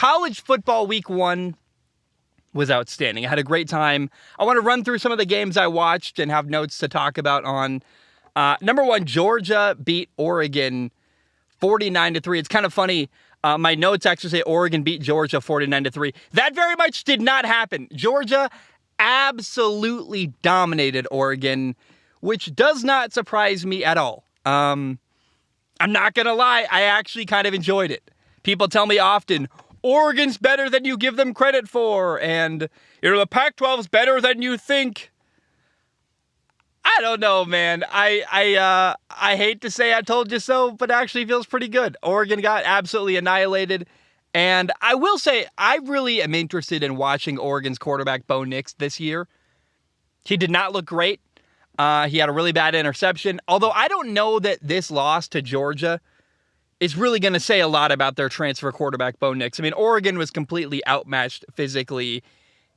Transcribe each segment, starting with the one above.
college football week 1 was outstanding. I had a great time. I want to run through some of the games I watched and have notes to talk about on. Number 1, Georgia beat Oregon 49-3. It's kind of funny. My notes actually say Oregon beat Georgia 49-3. That very much did not happen. Georgia absolutely dominated Oregon, which does not surprise me at all. I'm not going to lie. I actually kind of enjoyed it. People tell me often, Oregon's better than you give them credit for, and the Pac-12's better than you think. I don't know, man. I hate to say I told you so, but it actually feels pretty good. Oregon got absolutely annihilated, and I will say I really am interested in watching Oregon's quarterback Bo Nix this year. He did not look great. He had a really bad interception, although I don't know that this loss to Georgia is really going to say a lot about their transfer quarterback, Bo Nix. I mean, Oregon was completely outmatched physically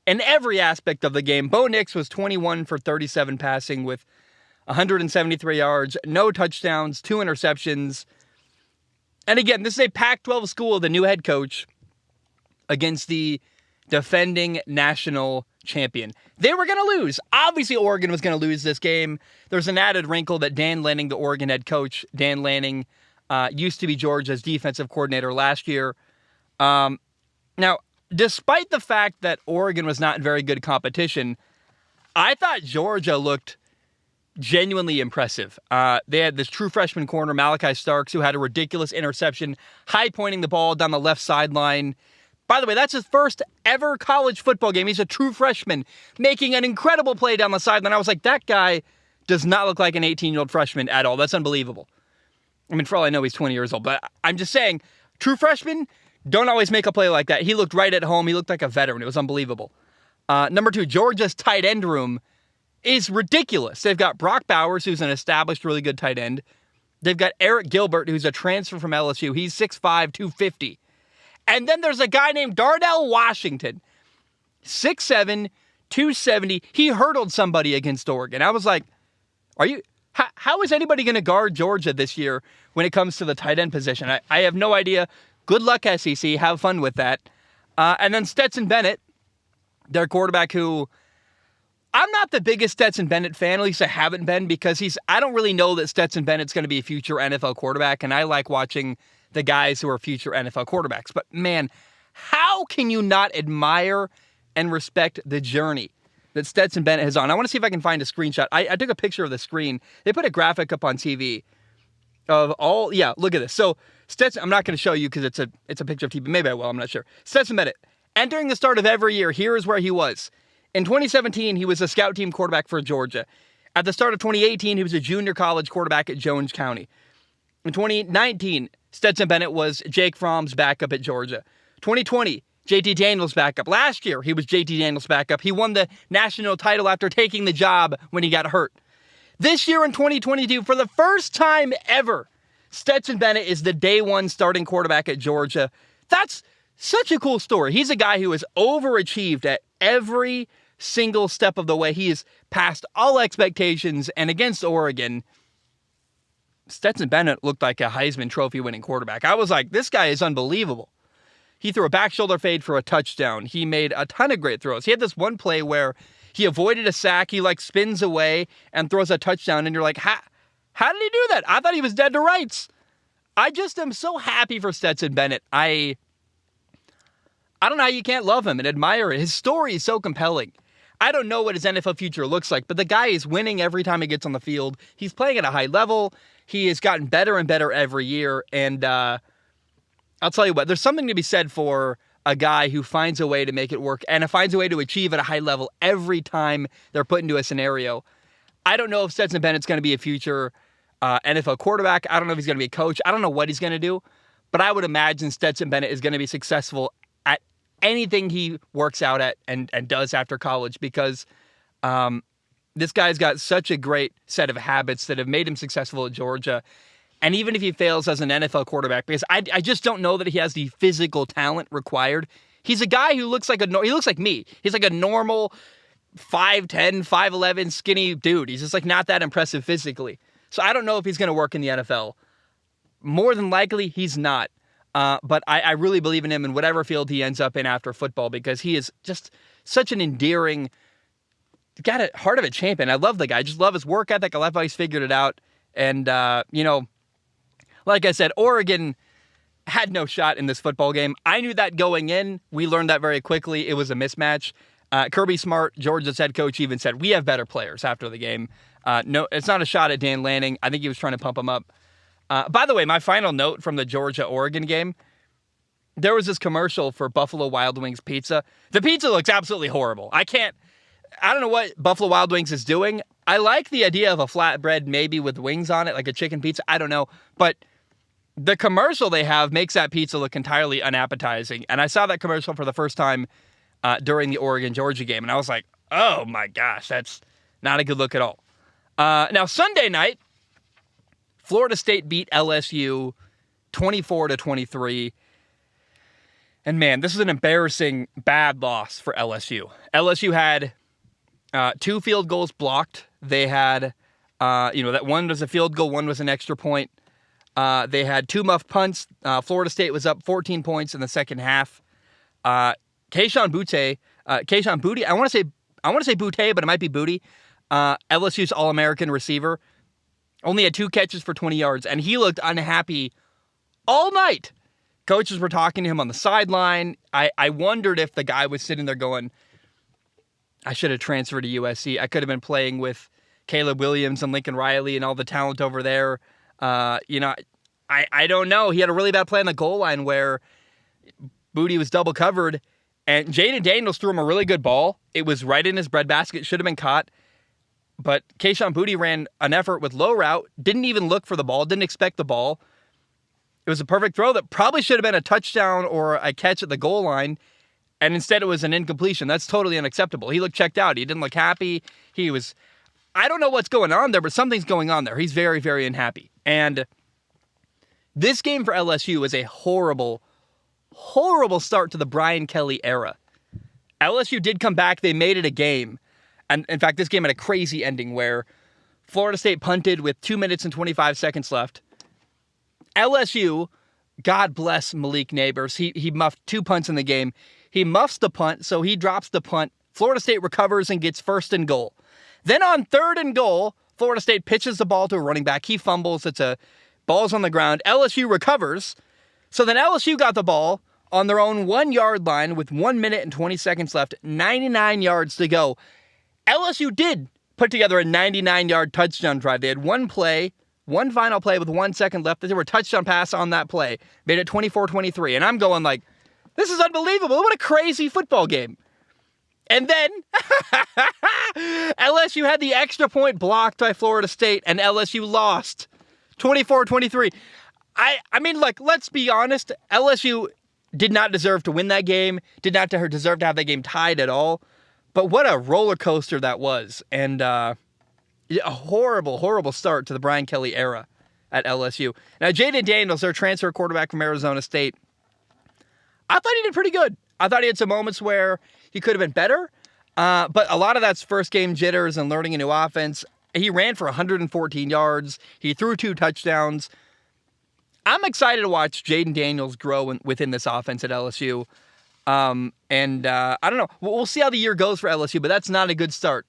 in every aspect of the game. Bo Nix was 21 for 37 passing with 173 yards, no touchdowns, 2 interceptions. And again, this is a Pac-12 school, the new head coach, against the defending national champion. They were going to lose. Obviously, Oregon was going to lose this game. There's an added wrinkle that Dan Lanning, the Oregon head coach, Dan Lanning, used to be Georgia's defensive coordinator last year. Now, despite the fact that Oregon was not in very good competition, I thought Georgia looked genuinely impressive. They had this true freshman corner, Malachi Starks, who had a ridiculous interception, high-pointing the ball down the left sideline. By the way, that's his first ever college football game. He's a true freshman, making an incredible play down the sideline. I was like, that guy does not look like an 18-year-old freshman at all. That's unbelievable. I mean, for all I know, he's 20 years old. But I'm just saying, true freshmen don't always make a play like that. He looked right at home. He looked like a veteran. It was unbelievable. Number 2, Georgia's tight end room is ridiculous. They've got Brock Bowers, who's an established really good tight end. They've got Eric Gilbert, who's a transfer from LSU. He's 6'5", 250. And then there's a guy named Darnell Washington, 6'7", 270. He hurdled somebody against Oregon. I was like, how is anybody going to guard Georgia this year when it comes to the tight end position? I have no idea. Good luck, SEC. Have fun with that. And then Stetson Bennett, their quarterback, who I'm not the biggest Stetson Bennett fan, at least I haven't been, because I don't really know that Stetson Bennett's going to be a future NFL quarterback, and I like watching the guys who are future NFL quarterbacks. But man, how can you not admire and respect the journey that Stetson Bennett has on? I want to see if I can find a screenshot. I took a picture of the screen. They put a graphic up on TV of all, look at this. So Stetson, I'm not going to show you because it's a picture of TV. Maybe I will, I'm not sure. Stetson Bennett, entering the start of every year, here is where he was. In 2017, he was a scout team quarterback for Georgia. At the start of 2018, he was a junior college quarterback at Jones County. In 2019, Stetson Bennett was Jake Fromm's backup at Georgia. 2020, JT Daniels' backup. Last year, he was JT Daniels' backup. He won the national title after taking the job when he got hurt. This year in 2022, for the first time ever, Stetson Bennett is the day one starting quarterback at Georgia. That's such a cool story. He's a guy who has overachieved at every single step of the way. He has passed all expectations, and against Oregon, Stetson Bennett looked like a Heisman Trophy winning quarterback. I was like, this guy is unbelievable. He threw a back shoulder fade for a touchdown. He made a ton of great throws. He had this one play where he avoided a sack. He spins away and throws a touchdown. And you're like, how did he do that? I thought he was dead to rights. I just am so happy for Stetson Bennett. I don't know how you can't love him and admire it. His story is so compelling. I don't know what his NFL future looks like, but the guy is winning every time he gets on the field. He's playing at a high level. He has gotten better and better every year. And I'll tell you what, there's something to be said for a guy who finds a way to make it work and finds a way to achieve at a high level every time they're put into a scenario. I don't know if Stetson Bennett's going to be a future NFL quarterback. I don't know if he's going to be a coach. I don't know what he's going to do, but I would imagine Stetson Bennett is going to be successful at anything he works out at and does after college, because this guy's got such a great set of habits that have made him successful at Georgia. And even if he fails as an NFL quarterback, because I just don't know that he has the physical talent required. He's a guy who looks like he looks like me. He's like a normal 5'10", 5'11", skinny dude. He's just not that impressive physically. So I don't know if he's going to work in the NFL. More than likely, he's not. But I really believe in him in whatever field he ends up in after football because he is just such an endearing, got a heart of a champion. I love the guy. I just love his work ethic. I love how he's figured it out. And, like I said, Oregon had no shot in this football game. I knew that going in. We learned that very quickly. It was a mismatch. Kirby Smart, Georgia's head coach, even said, we have better players after the game. No, it's not a shot at Dan Lanning. I think he was trying to pump him up. By the way, my final note from the Georgia-Oregon game, there was this commercial for Buffalo Wild Wings pizza. The pizza looks absolutely horrible. I don't know what Buffalo Wild Wings is doing. I like the idea of a flatbread maybe with wings on it, like a chicken pizza. I don't know. But the commercial they have makes that pizza look entirely unappetizing. And I saw that commercial for the first time during the Oregon-Georgia game. And I was like, oh my gosh, that's not a good look at all. Now, Sunday night, Florida State beat LSU 24-23. And man, this is an embarrassing, bad loss for LSU. LSU had 2 field goals blocked. They had, that one was a field goal, one was an extra point. They had 2 muffed punts. Florida State was up 14 points in the second half. Kayshon Boutte, I want to say Boutte, but it might be Booty. LSU's All-American receiver, only had 2 catches for 20 yards, and he looked unhappy all night. Coaches were talking to him on the sideline. I wondered if the guy was sitting there going, I should have transferred to USC. I could have been playing with Caleb Williams and Lincoln Riley and all the talent over there. I don't know. He had a really bad play on the goal line where Booty was double covered, and Jaden Daniels threw him a really good ball. It was right in his breadbasket. Should have been caught. But Kayshon Boutte ran an effort with low route, didn't even look for the ball, didn't expect the ball. It was a perfect throw that probably should have been a touchdown or a catch at the goal line, and instead it was an incompletion. That's totally unacceptable. He looked checked out. He didn't look happy. I don't know what's going on there, but something's going on there. He's very, very unhappy. And this game for LSU was a horrible, horrible start to the Brian Kelly era. LSU did come back. They made it a game. And in fact, this game had a crazy ending where Florida State punted with 2 minutes and 25 seconds left. LSU, God bless Malik Neighbors. He muffed 2 punts in the game. He muffs the punt, so he drops the punt. Florida State recovers and gets 1st and goal. Then on 3rd and goal, Florida State pitches the ball to a running back. He fumbles. Ball's on the ground. LSU recovers. So then LSU got the ball on their own 1-yard line with 1 minute and 20 seconds left, 99 yards to go. LSU did put together a 99-yard touchdown drive. They had one final play with 1 second left. There were a touchdown pass on that play. Made it 24-23. And I'm going like, this is unbelievable. What a crazy football game. And then LSU had the extra point blocked by Florida State, and LSU lost 24-23. I mean, like, let's be honest. LSU did not deserve to win that game, did not deserve to have that game tied at all. But what a roller coaster that was. And a horrible, horrible start to the Brian Kelly era at LSU. Now, Jaden Daniels, their transfer quarterback from Arizona State, I thought he did pretty good. I thought he had some moments where he could have been better. But a lot of that's first game jitters and learning a new offense. He ran for 114 yards. He threw 2 touchdowns. I'm excited to watch Jaden Daniels grow within this offense at LSU. I don't know. We'll see how the year goes for LSU, but that's not a good start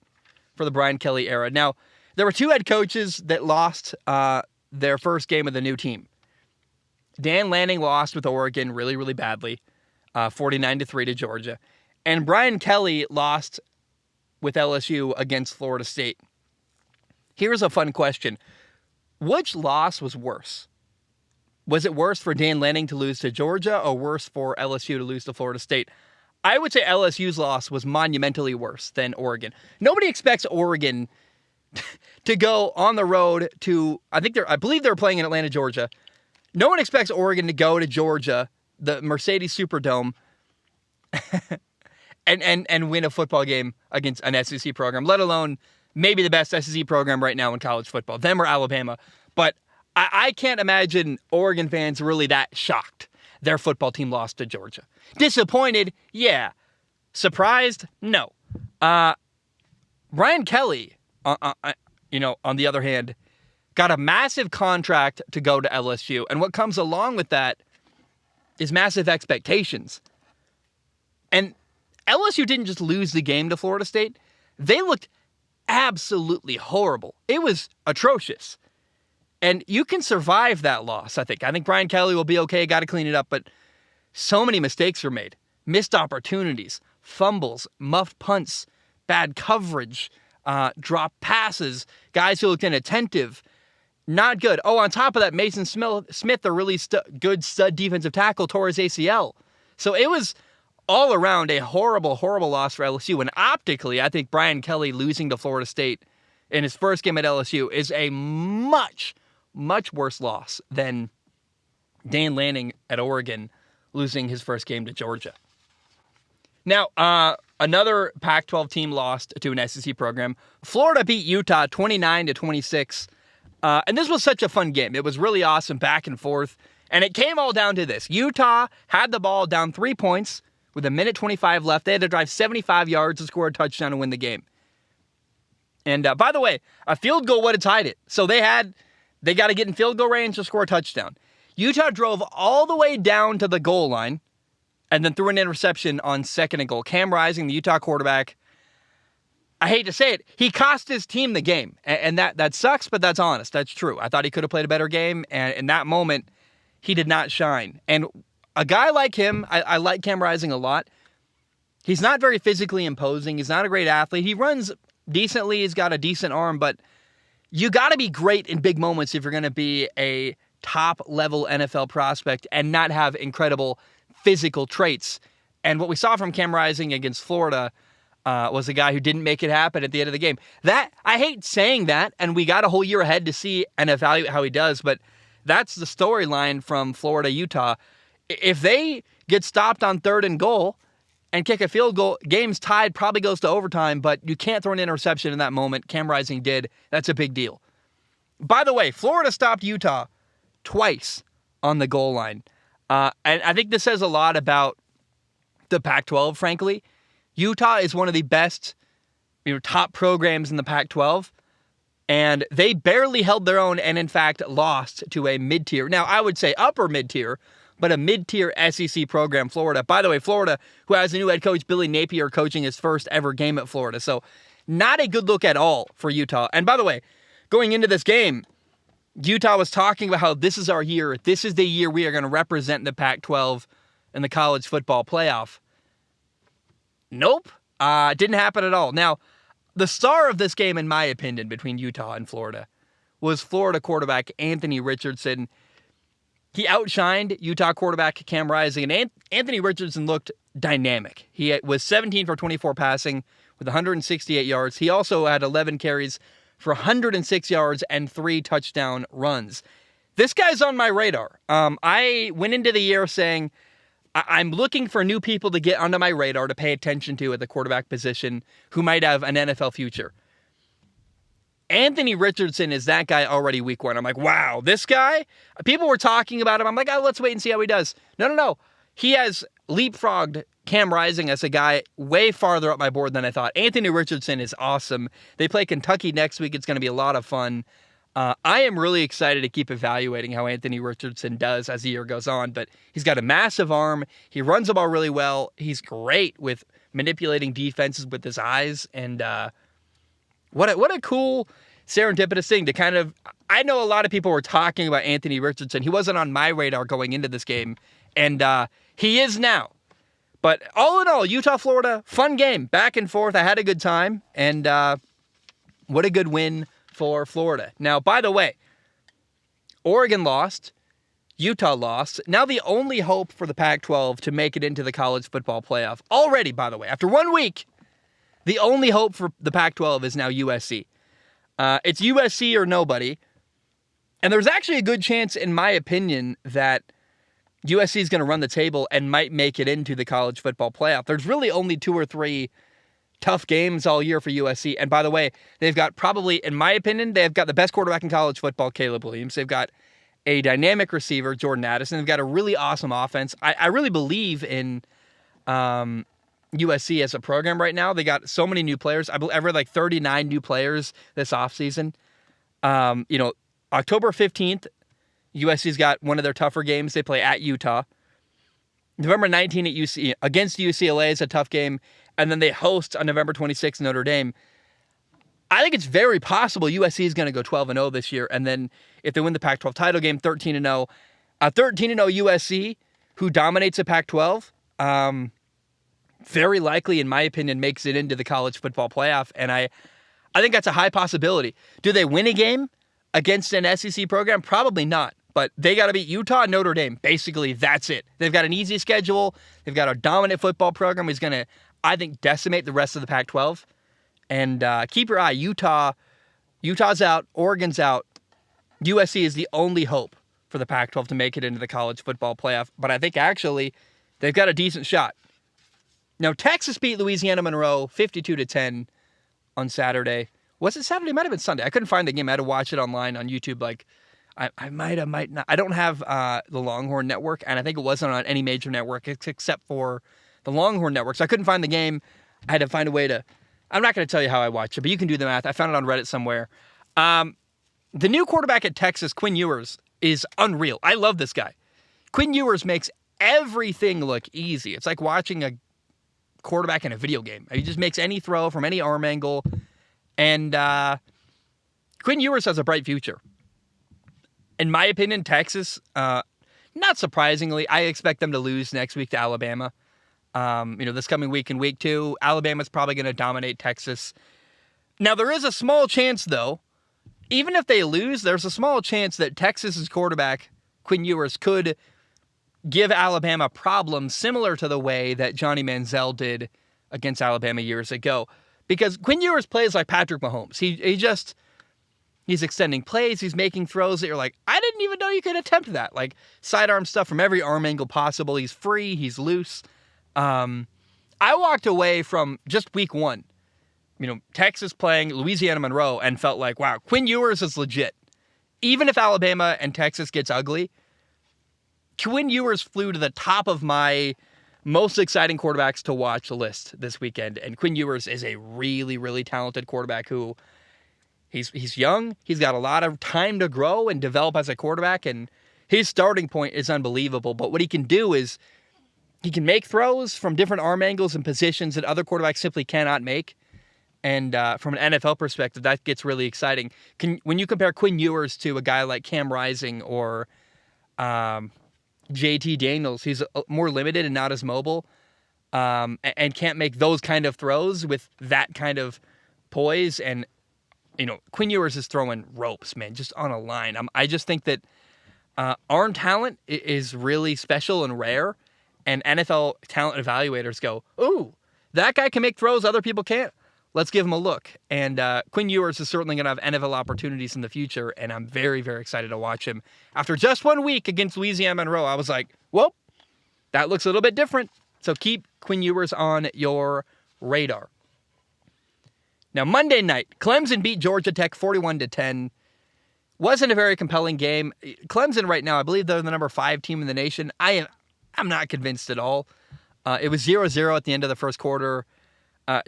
for the Brian Kelly era. Now, there were 2 head coaches that lost their first game of the new team. Dan Lanning lost with Oregon really, really badly, 49-3 to Georgia. And Brian Kelly lost with LSU against Florida State. Here's a fun question. Which loss was worse? Was it worse for Dan Lanning to lose to Georgia or worse for LSU to lose to Florida State? I would say LSU's loss was monumentally worse than Oregon. Nobody expects Oregon to go on the road to, I believe they're playing in Atlanta, Georgia. No one expects Oregon to go to Georgia, the Mercedes Superdome, and win a football game against an SEC program, let alone maybe the best SEC program right now in college football, them or Alabama. But I can't imagine Oregon fans really that shocked their football team lost to Georgia. Disappointed? Yeah. Surprised? No. Brian Kelly, on the other hand, got a massive contract to go to LSU. And what comes along with that is massive expectations. And LSU didn't just lose the game to Florida State. They looked absolutely horrible. It was atrocious. And you can survive that loss, I think. I think Brian Kelly will be okay, got to clean it up, but so many mistakes were made. Missed opportunities, fumbles, muffed punts, bad coverage, dropped passes, guys who looked inattentive. Not good. Oh, on top of that, Mason Smith, a really good stud defensive tackle, tore his ACL. So it was all around a horrible, horrible loss for LSU. And optically, I think Brian Kelly losing to Florida State in his first game at LSU is a much, much worse loss than Dan Lanning at Oregon losing his first game to Georgia. Now, another Pac-12 team lost to an SEC program. Florida beat Utah 29-26. And this was such a fun game. It was really awesome, back and forth. And it came all down to this. Utah had the ball down 3 points with 1:25 left. They had to drive 75 yards to score a touchdown and win the game. And by the way, a field goal would have tied it. So they got to get in field goal range to score a touchdown. Utah drove all the way down to the goal line and then threw an interception on 2nd and goal. Cam Rising, the Utah quarterback, I hate to say it, he cost his team the game. And that sucks, but that's honest. That's true. I thought he could have played a better game, and in that moment, he did not shine. And a guy like him, I like Cam Rising a lot. He's not very physically imposing. He's not a great athlete. He runs decently. He's got a decent arm, but you got to be great in big moments if you're going to be a top-level NFL prospect and not have incredible physical traits. And what we saw from Cam Rising against Florida was a guy who didn't make it happen at the end of the game. That I hate saying that, and we got a whole year ahead to see and evaluate how he does, but that's the storyline from Florida-Utah. If they get stopped on 3rd and goal and kick a field goal, game's tied, probably goes to overtime, but you can't throw an interception in that moment. Cam Rising did. That's a big deal. By the way, Florida stopped Utah twice on the goal line. And I think this says a lot about the Pac-12, frankly. Utah is one of the best, top programs in the Pac-12, and they barely held their own and, in fact, lost to a mid-tier. Now, I would say upper mid-tier, but a mid-tier SEC program, Florida. By the way, Florida, who has a new head coach, Billy Napier, coaching his first ever game at Florida. So not a good look at all for Utah. And by the way, going into this game, Utah was talking about how this is our year. This is the year we are going to represent the Pac-12 in the college football playoff. Nope. Didn't happen at all. Now, the star of this game, in my opinion, between Utah and Florida, was Florida quarterback Anthony Richardson. He outshined Utah quarterback Cam Rising, and Anthony Richardson looked dynamic. He was 17 for 24 passing with 168 yards. He also had 11 carries for 106 yards and 3 touchdown runs. This guy's on my radar. I went into the year saying I'm looking for new people to get onto my radar to pay attention to at the quarterback position who might have an NFL future. Anthony Richardson is that guy already week 1. I'm like, wow, this guy? People were talking about him. I'm like, let's wait and see how he does. No. He has leapfrogged Cam Rising as a guy way farther up my board than I thought. Anthony Richardson is awesome. They play Kentucky next week. It's going to be a lot of fun. I am really excited to keep evaluating how Anthony Richardson does as the year goes on, but he's got a massive arm. He runs the ball really well. He's great with manipulating defenses with his eyes, and what a cool serendipitous thing to kind of... I know a lot of people were talking about Anthony Richardson. He wasn't on my radar going into this game, and he is now. But all in all, Utah-Florida, fun game, back and forth. I had a good time, and what a good win for Florida. Now, by the way, Oregon lost, Utah lost. Now the only hope for the Pac-12 to make it into the college football playoff, already, by the way, after 1 week, the only hope for the Pac-12 is now USC. It's USC or nobody. And there's actually a good chance, in my opinion, that USC is going to run the table and might make it into the college football playoff. There's really only 2 or 3 tough games all year for USC. And by the way, they've got probably, in my opinion, they've got the best quarterback in college football, Caleb Williams. They've got a dynamic receiver, Jordan Addison. They've got a really awesome offense. I really believe in USC as a program right now. They got so many new players. I read like 39 new players this offseason. October 15th, USC's got one of their tougher games. They play at Utah. November 19 at against UCLA is a tough game, and then they host on November 26th Notre Dame. I think it's very possible USC is going to go 12-0 this year, and then if they win the Pac-12 title game, 13-0. A 13-0 USC who dominates the Pac-12, very likely, in my opinion, makes it into the college football playoff, and I think that's a high possibility. Do they win a game against an SEC program? Probably not, but they got to beat Utah and Notre Dame. Basically, that's it. They've got an easy schedule. They've got a dominant football program who's going to, I think, decimate the rest of the Pac-12. And keep your eye. Utah's out. Oregon's out. USC is the only hope for the Pac-12 to make it into the college football playoff. But I think, actually, they've got a decent shot. Now, Texas beat Louisiana Monroe 52-10 on Saturday. Was it Saturday? It might have been Sunday. I couldn't find the game. I had to watch it online on YouTube. I might not. I don't have the Longhorn Network, and I think it wasn't on any major network except for the Longhorn Network. So I couldn't find the game. I had to find a way to... I'm not going to tell you how I watched it, but you can do the math. I found it on Reddit somewhere. The new quarterback at Texas, Quinn Ewers, is unreal. I love this guy. Quinn Ewers makes everything look easy. It's like watching a quarterback in a video game. He just makes any throw from any arm angle. And Quinn Ewers has a bright future. In my opinion, Texas, not surprisingly, I expect them to lose next week to Alabama. This coming week in week 2, Alabama's probably going to dominate Texas. Now, there is a small chance, though, even if they lose, there's a small chance that Texas's quarterback, Quinn Ewers, could give Alabama problems similar to the way that Johnny Manziel did against Alabama years ago. Because Quinn Ewers plays like Patrick Mahomes. He's extending plays, he's making throws that you're like, I didn't even know you could attempt that. Like, sidearm stuff from every arm angle possible. He's free, he's loose. I walked away from just week 1, Texas playing Louisiana Monroe, and felt like, wow, Quinn Ewers is legit. Even if Alabama and Texas gets ugly, Quinn Ewers flew to the top of my most exciting quarterbacks to watch list this weekend. And Quinn Ewers is a really, really talented quarterback who he's young. He's got a lot of time to grow and develop as a quarterback. And his starting point is unbelievable. But what he can do is he can make throws from different arm angles and positions that other quarterbacks simply cannot make. And from an NFL perspective, that gets really exciting. When you compare Quinn Ewers to a guy like Cam Rising or JT Daniels, he's more limited and not as mobile, and can't make those kind of throws with that kind of poise. And, Quinn Ewers is throwing ropes, man, just on a line. I just think that arm talent is really special and rare, and NFL talent evaluators go, ooh, that guy can make throws other people can't. Let's give him a look. And Quinn Ewers is certainly going to have NFL opportunities in the future, and I'm very, very excited to watch him. After just 1 week against Louisiana Monroe, I was like, well, that looks a little bit different. So keep Quinn Ewers on your radar. Now, Monday night, Clemson beat Georgia Tech 41-10. Wasn't a very compelling game. Clemson right now, I believe they're the number 5 team in the nation. I'm not convinced at all. It was 0-0 at the end of the first quarter.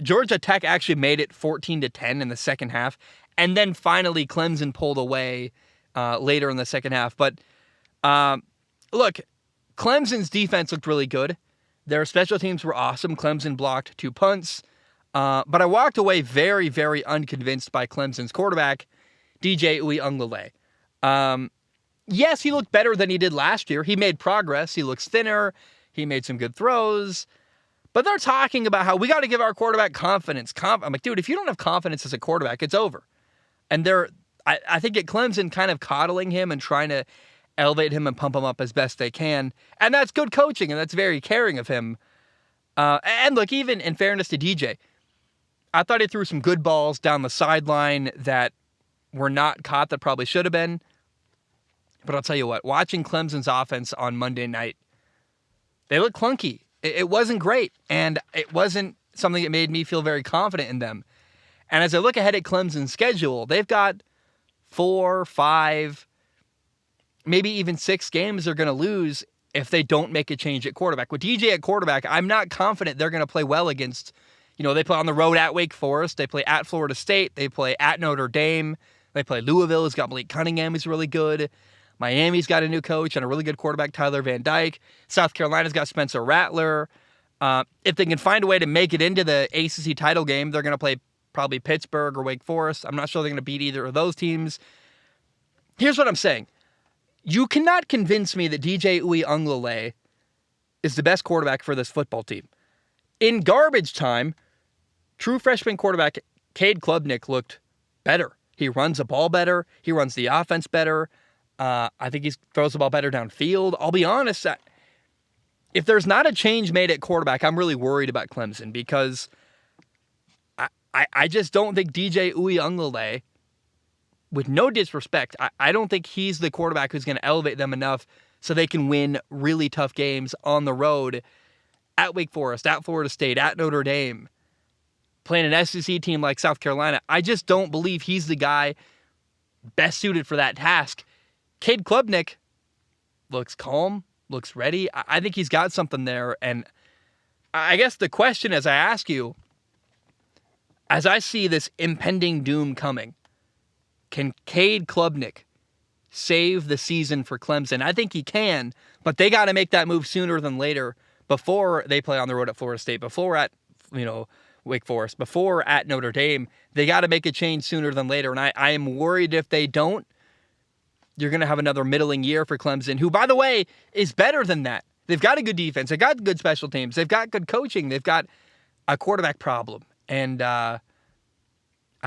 Georgia Tech actually made it 14-10 in the second half, and then finally Clemson pulled away later in the second half. But look, Clemson's defense looked really good. Their special teams were awesome. Clemson blocked 2 punts, but I walked away very, very unconvinced by Clemson's quarterback, DJ Uiagalelei. Yes, he looked better than he did last year. He made progress. He looks thinner. He made some good throws. But they're talking about how we got to give our quarterback confidence. I'm like, dude, if you don't have confidence as a quarterback, it's over. And I think at Clemson kind of coddling him and trying to elevate him and pump him up as best they can. And that's good coaching, and that's very caring of him. And look, even in fairness to DJ, I thought he threw some good balls down the sideline that were not caught that probably should have been. But I'll tell you what, watching Clemson's offense on Monday night, they look clunky. It wasn't great, and it wasn't something that made me feel very confident in them. And as I look ahead at Clemson's schedule, they've got 4, 5, maybe even 6 games they're going to lose if they don't make a change at quarterback. With DJ at quarterback, I'm not confident they're going to play well against, they play on the road at Wake Forest, they play at Florida State, they play at Notre Dame, they play Louisville, who's got Malik Cunningham, who's really good. Miami's got a new coach and a really good quarterback, Tyler Van Dyke. South Carolina's got Spencer Rattler. If they can find a way to make it into the ACC title game, they're going to play probably Pittsburgh or Wake Forest. I'm not sure they're going to beat either of those teams. Here's what I'm saying. You cannot convince me that DJ Uiagalelei is the best quarterback for this football team. In garbage time, true freshman quarterback Cade Klubnik looked better. He runs the ball better. He runs the offense better. I think he throws the ball better downfield. I'll be honest, if there's not a change made at quarterback, I'm really worried about Clemson because I just don't think DJ Uiagalelei, with no disrespect, I don't think he's the quarterback who's going to elevate them enough so they can win really tough games on the road at Wake Forest, at Florida State, at Notre Dame, playing an SEC team like South Carolina. I just don't believe he's the guy best suited for that task. Cade Klubnik looks calm, looks ready. I think he's got something there. And I guess the question as I ask you, as I see this impending doom coming, can Cade Klubnik save the season for Clemson? I think he can, but they got to make that move sooner than later before they play on the road at Florida State, before at, Wake Forest, before at Notre Dame. They got to make a change sooner than later, and I am worried if they don't, you're going to have another middling year for Clemson, who, by the way, is better than that. They've got a good defense. They've got good special teams. They've got good coaching. They've got a quarterback problem. And I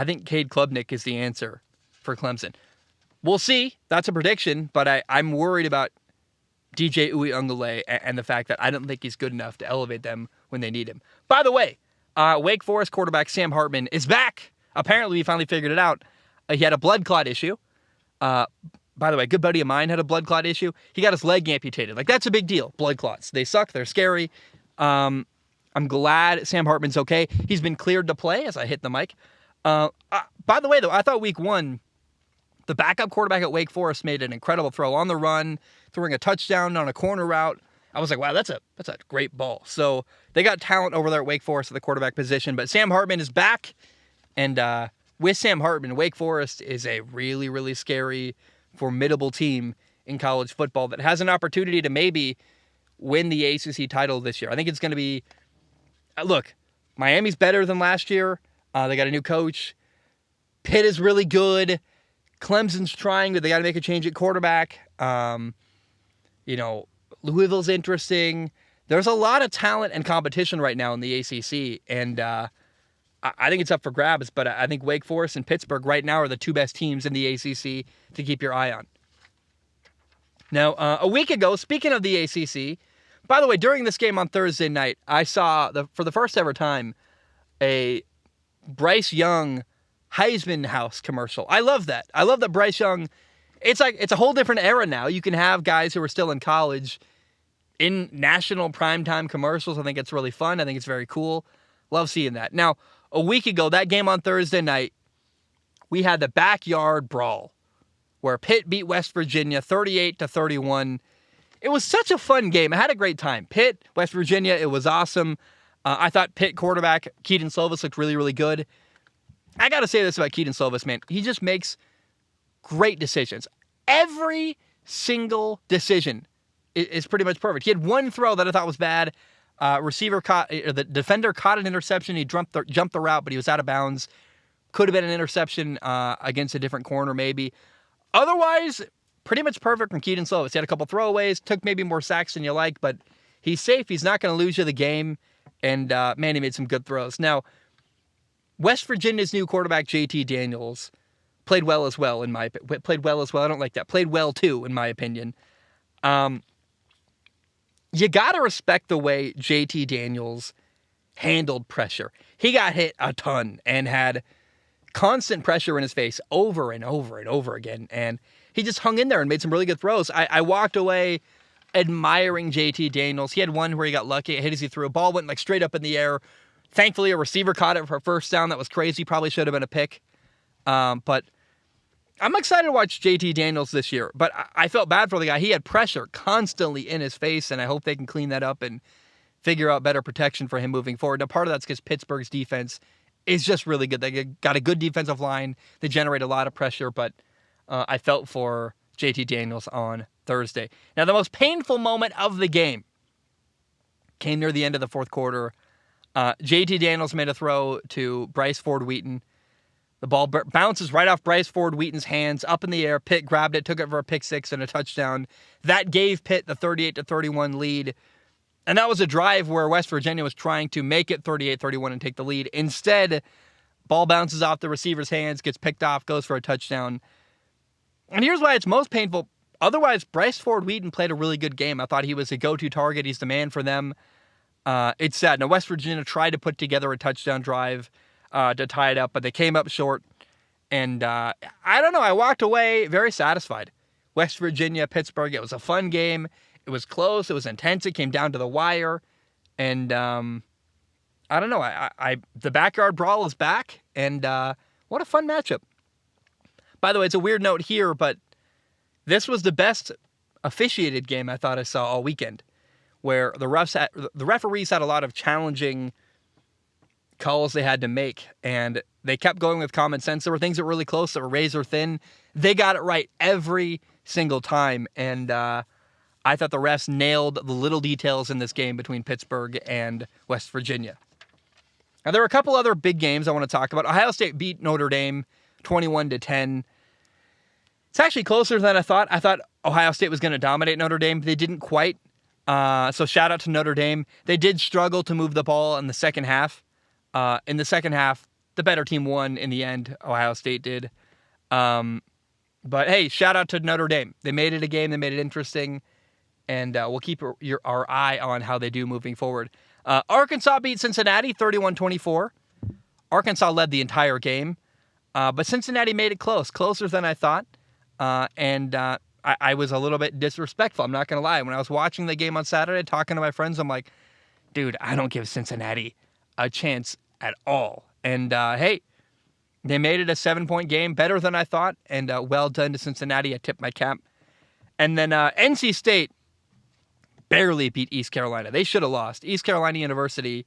think Cade Klubnik is the answer for Clemson. We'll see. That's a prediction, but I'm worried about DJ Uiagalelei and the fact that I don't think he's good enough to elevate them when they need him. By the way, Wake Forest quarterback Sam Hartman is back. Apparently, he finally figured it out. He had a blood clot issue. By the way, a good buddy of mine had a blood clot issue. He got his leg amputated. That's a big deal. Blood clots. They suck. They're scary. I'm glad Sam Hartman's okay. He's been cleared to play as I hit the mic. By the way, though, I thought week one, the backup quarterback at Wake Forest made an incredible throw on the run, throwing a touchdown on a corner route. I was like, wow, that's a great ball. So they got talent over there at Wake Forest at the quarterback position. But Sam Hartman is back, and with Sam Hartman, Wake Forest is a really, really scary, formidable team in college football that has an opportunity to maybe win the ACC title this year. I think it's going to be, look, Miami's better than last year. They got a new coach. Pitt is really good. Clemson's trying, but they got to make a change at quarterback. Louisville's interesting. There's a lot of talent and competition right now in the ACC, and I think it's up for grabs, but I think Wake Forest and Pittsburgh right now are the two best teams in the ACC to keep your eye on. Now, a week ago, speaking of the ACC, by the way, during this game on Thursday night, I saw, for the first ever time, a Bryce Young Heisman House commercial. I love that. I love that Bryce Young, it's a whole different era now. You can have guys who are still in college in national primetime commercials. I think it's really fun. I think it's very cool. Love seeing that. Now, a week ago, that game on Thursday night, we had the backyard brawl where Pitt beat West Virginia 38-31. It was such a fun game. I had a great time. Pitt, West Virginia, it was awesome. I thought Pitt quarterback Keaton Slovis looked really, really good. I got to say this about Keaton Slovis, man. He just makes great decisions. Every single decision is pretty much perfect. He had one throw that I thought was bad. The defender caught an interception. He jumped the route, but he was out of bounds. Could have been an interception against a different corner, maybe. Otherwise, pretty much perfect from Keaton Slovis. He had a couple throwaways, took maybe more sacks than you like, but he's safe. He's not going to lose you the game. And, man, he made some good throws. Now, West Virginia's new quarterback, JT Daniels, played well as well, in my opinion. Played well as well. I don't like that. Played well, too, in my opinion. You got to respect the way JT Daniels handled pressure. He got hit a ton and had constant pressure in his face over and over and over again. And he just hung in there and made some really good throws. I walked away admiring JT Daniels. He had one where he got lucky. It hit as he threw. A ball went straight up in the air. Thankfully, a receiver caught it for a first down. That was crazy. Probably should have been a pick. But I'm excited to watch JT Daniels this year. But I felt bad for the guy. He had pressure constantly in his face, and I hope they can clean that up and figure out better protection for him moving forward. Now, part of that's because Pittsburgh's defense is just really good. They got a good defensive line. They generate a lot of pressure, but I felt for JT Daniels on Thursday. Now, the most painful moment of the game came near the end of the fourth quarter. JT Daniels made a throw to Bryce Ford-Wheaton. The ball bounces right off Bryce Ford-Wheaton's hands, up in the air. Pitt grabbed it, took it for a pick six and a touchdown. That gave Pitt the 38-31 lead. And that was a drive where West Virginia was trying to make it 38-31 and take the lead. Instead, ball bounces off the receiver's hands, gets picked off, goes for a touchdown. And here's why it's most painful. Otherwise, Bryce Ford-Wheaton played a really good game. I thought he was a go-to target. He's the man for them. It's sad. Now, West Virginia tried to put together a touchdown drive to tie it up, but they came up short. And I don't know. I walked away very satisfied. West Virginia, Pittsburgh, it was a fun game. It was close. It was intense. It came down to the wire. And I don't know. The backyard brawl is back. And what a fun matchup. By the way, it's a weird note here, but this was the best officiated game I thought I saw all weekend, where the referees had a lot of challenging calls they had to make, and they kept going with common sense. There were things that were really close, that were razor thin. They got it right every single time, and I thought the refs nailed the little details in this game between Pittsburgh and West Virginia. Now, there were a couple other big games I want to talk about. Ohio State beat Notre Dame 21-10. It's actually closer than I thought. I thought Ohio State was going to dominate Notre Dame. They didn't quite. So shout out to Notre Dame. They did struggle to move the ball in the second half. In the second half, the better team won in the end. Ohio State did. But hey, shout out to Notre Dame. They made it a game. They made it interesting. And we'll keep our eye on how they do moving forward. Arkansas beat Cincinnati 31-24. Arkansas led the entire game. But Cincinnati made it closer than I thought. I was a little bit disrespectful. I'm not going to lie. When I was watching the game on Saturday, talking to my friends, I'm like, dude, I don't give Cincinnati a chance at all. And hey, they made it a 7-point game, better than I thought. And well done to Cincinnati. I tip my cap. And then NC State barely beat East Carolina. They should have lost. East Carolina University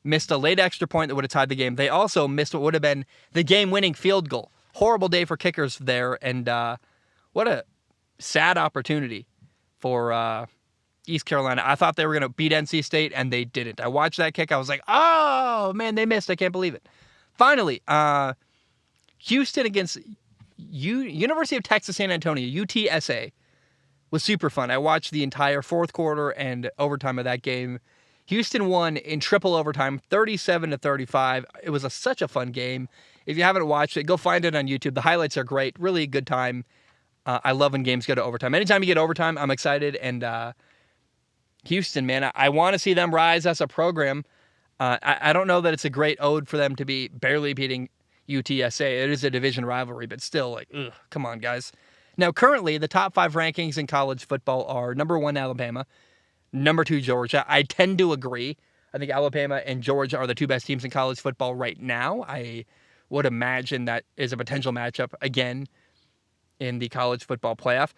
missed a late extra point that would have tied the game. They also missed what would have been the game-winning field goal. Horrible day for kickers there, and what a sad opportunity for East Carolina. I thought they were going to beat NC State, and they didn't. I watched that kick. I was like, oh, man, they missed. I can't believe it. Finally, Houston against University of Texas San Antonio, UTSA, was super fun. I watched the entire fourth quarter and overtime of that game. Houston won in triple overtime, 37-35. It was such a fun game. If you haven't watched it, go find it on YouTube. The highlights are great. Really a good time. I love when games go to overtime. Anytime you get overtime, I'm excited. And Houston, man, I want to see them rise as a program. I don't know that it's a great ode for them to be barely beating UTSA. It is a division rivalry, but still, like, ugh, come on, guys. Now, currently, the top 5 rankings in college football are number 1, Alabama, number 2, Georgia. I tend to agree. I think Alabama and Georgia are the 2 best teams in college football right now. I would imagine that is a potential matchup again in the college football playoff.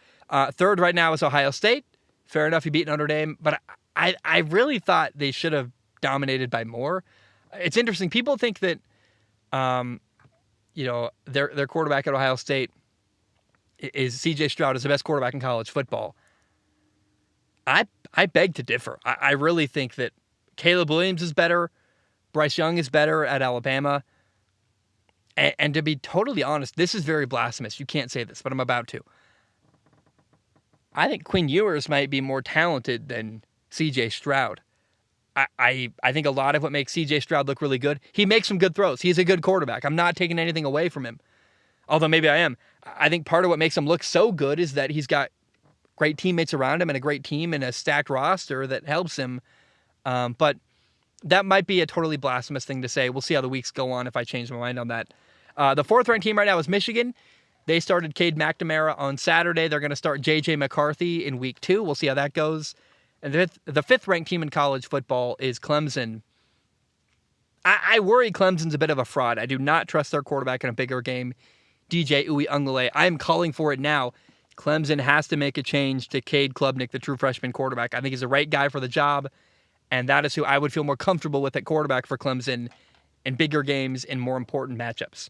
Third right now is Ohio State. Fair enough, you beat Notre Dame, but I really thought they should have dominated by more. It's interesting. People think that their quarterback at Ohio State is C.J. Stroud is the best quarterback in college football. I beg to differ. I really think that Caleb Williams is better. Bryce Young is better at Alabama. And to be totally honest, this is very blasphemous. You can't say this, but I'm about to. I think Quinn Ewers might be more talented than C.J. Stroud. I think a lot of what makes C.J. Stroud look really good, he makes some good throws. He's a good quarterback. I'm not taking anything away from him. Although maybe I am. I think part of what makes him look so good is that he's got great teammates around him and a great team and a stacked roster that helps him. But that might be a totally blasphemous thing to say. We'll see how the weeks go on if I change my mind on that. The 4th-ranked team right now is Michigan. They started Cade McNamara on Saturday. They're going to start J.J. McCarthy in week 2. We'll see how that goes. And the 5th-ranked team in college football is Clemson. I worry Clemson's a bit of a fraud. I do not trust their quarterback in a bigger game, DJ Uiagalelei. I am calling for it now. Clemson has to make a change to Cade Klubnik, the true freshman quarterback. I think he's the right guy for the job, and that is who I would feel more comfortable with at quarterback for Clemson in bigger games and more important matchups.